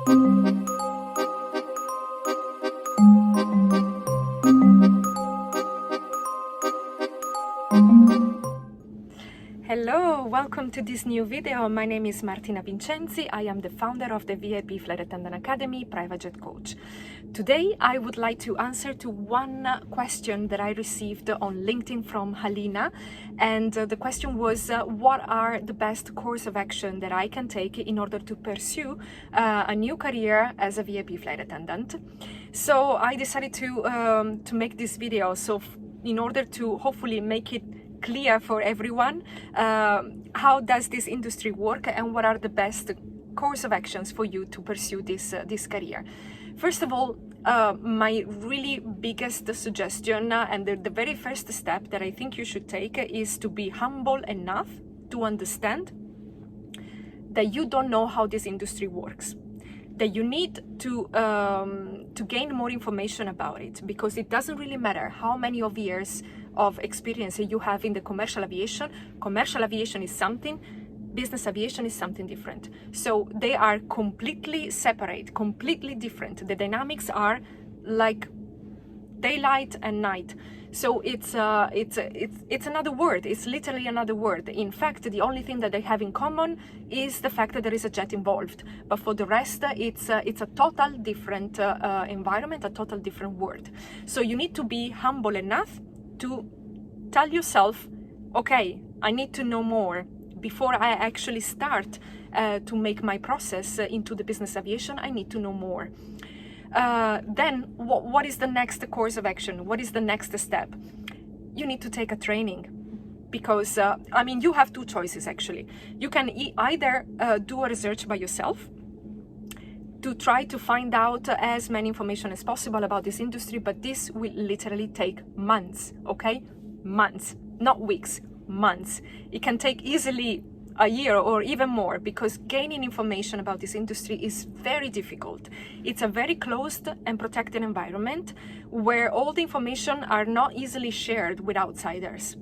Hello, welcome to this new video. My name is Martina Vincenzi. I am the founder of the VIP Flight Attendant Academy Private Jet Coach. Today I would like to answer to one question that I received on LinkedIn from Halyna, and the question was what are the best course of action that I can take in order to pursue a new career as a VIP flight attendant. So I decided to make this video, so in order to hopefully make it clear for everyone how does this industry work and what are the best course of actions for you to pursue this career. First of all, my really biggest suggestion and the very first step that I think you should take is to be humble enough to understand that you don't know how this industry works, that you need to gain more information about it, because it doesn't really matter how many of years of experience you have in the commercial aviation. Commercial aviation is something, business aviation is something different. So they are completely separate, completely different. The dynamics are like daylight and night. So it's another word. It's literally another word. In fact, the only thing that they have in common is the fact that there is a jet involved. But for the rest, it's a total different environment, a total different world. So you need to be humble enough to tell yourself, okay, I need to know more before I actually start to make my process into the business aviation. I need to know more. Then what is the next course of action? What is the next step? You need to take a training, because I mean, you have two choices actually. You can either do a research by yourself to try to find out as many information as possible about this industry, but this will literally take months, okay? Months, not weeks, months. It can take easily a year or even more, because gaining information about this industry is very difficult. It's a very closed and protected environment where all the information are not easily shared with outsiders.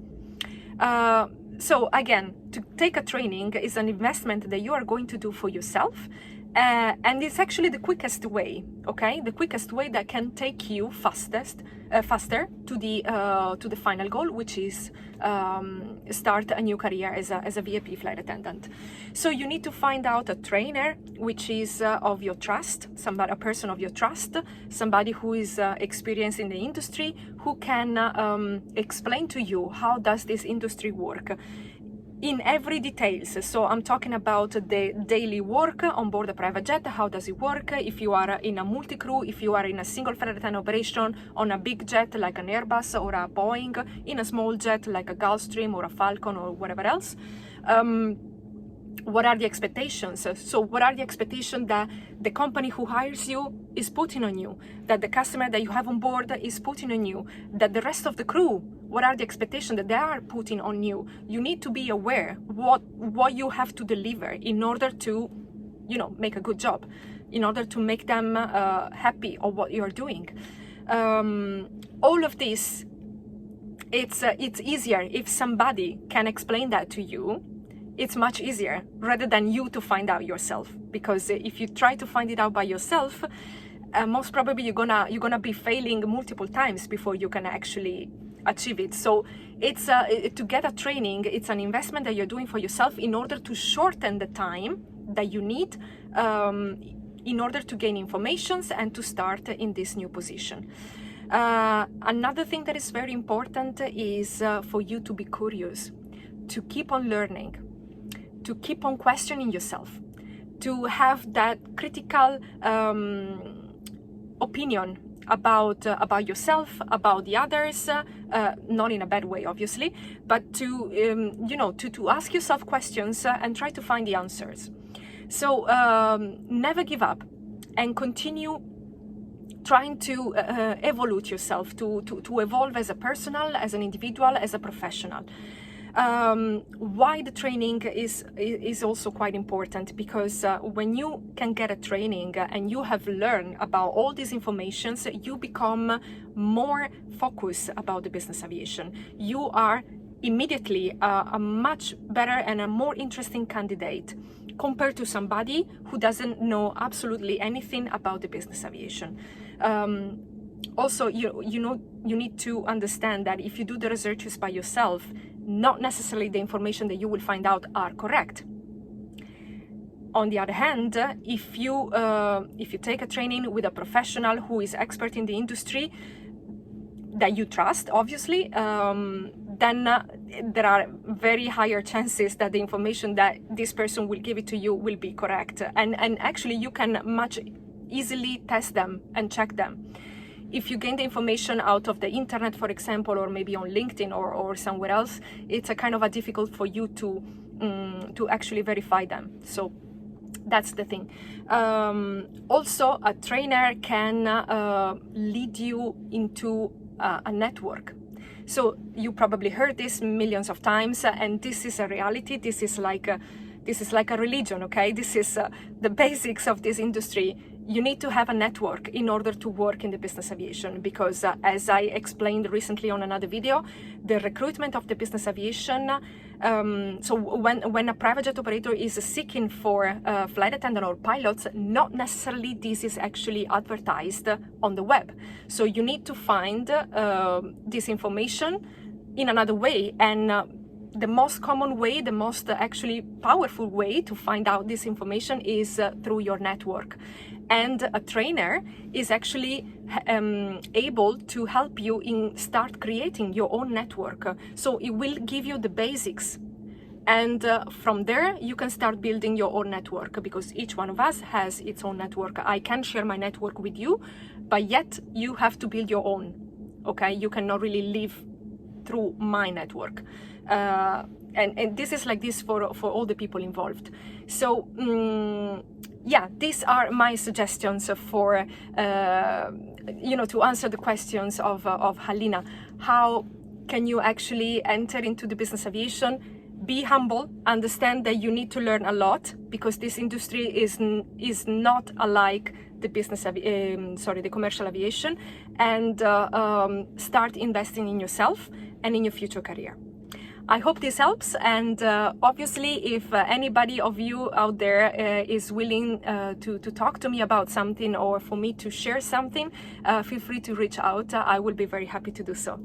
So again, to take a training is an investment that you are going to do for yourself. And it's actually the quickest way, okay? The quickest way that can take you faster to the final goal, which is start a new career as a VIP flight attendant. So you need to find out a trainer which is of your trust, a person of your trust, somebody who is experienced in the industry, who can explain to you how does this industry work in every details. So I'm talking about the daily work on board a private jet. How does it work? If you are in a multi-crew, if you are in a single flight attendant operation on a big jet like an Airbus or a Boeing, in a small jet like a Gulfstream or a Falcon or whatever else. What are the expectations? So what are the expectations that the company who hires you is putting on you, that the customer that you have on board is putting on you, that the rest of the crew, what are the expectations that they are putting on you? You need to be aware what you have to deliver in order to, you know, make a good job, in order to make them happy of what you're doing. All of this, it's easier if somebody can explain that to you. It's much easier rather than you to find out yourself, because if you try to find it out by yourself, most probably you're gonna be failing multiple times before you can actually achieve it. So it's to get a training, it's an investment that you're doing for yourself in order to shorten the time that you need in order to gain information and to start in this new position. Another thing that is very important is for you to be curious, to keep on learning, to keep on questioning yourself, to have that critical opinion about yourself, about the others, not in a bad way obviously, but to you know, to ask yourself questions and try to find the answers. So never give up and continue trying to evolve yourself, to evolve as a personal, as an individual, as a professional. Why the training is also quite important, because when you can get a training and you have learned about all these informations, you become more focused about the business aviation. You are immediately a much better and a more interesting candidate compared to somebody who doesn't know absolutely anything about the business aviation. Also, you need to understand that if you do the researches by yourself, not necessarily the information that you will find out are correct. On the other hand, if you take a training with a professional who is expert in the industry that you trust, obviously, then there are very higher chances that the information that this person will give it to you will be correct. And actually, you can much easily test them and check them. If you gain the information out of the internet, for example, or maybe on LinkedIn or somewhere else, it's a kind of difficult for you to actually verify them. So that's the thing. Also, a trainer can lead you into a network. So you probably heard this millions of times, and this is a reality. This is like a religion, okay? This is the basics of this industry. You need to have a network in order to work in the business aviation, because as I explained recently on another video, the recruitment of the business aviation, so when a private jet operator is seeking for flight attendant or pilots, not necessarily this is actually advertised on the web. So you need to find this information in another way, and the most common way, the most actually powerful way to find out this information is through your network. And a trainer is actually able to help you in start creating your own network. So it will give you the basics. And from there, you can start building your own network, because each one of us has its own network. I can share my network with you, but yet you have to build your own, okay? You cannot really live through my network. And this is like this for all the people involved. So yeah, these are my suggestions for to answer the questions of Halyna. How can you actually enter into the business aviation? Be humble, understand that you need to learn a lot, because this industry is not alike the the commercial aviation, and start investing in yourself and in your future career. I hope this helps, and obviously if anybody of you out there is willing to talk to me about something, or for me to share something, feel free to reach out. I will be very happy to do so.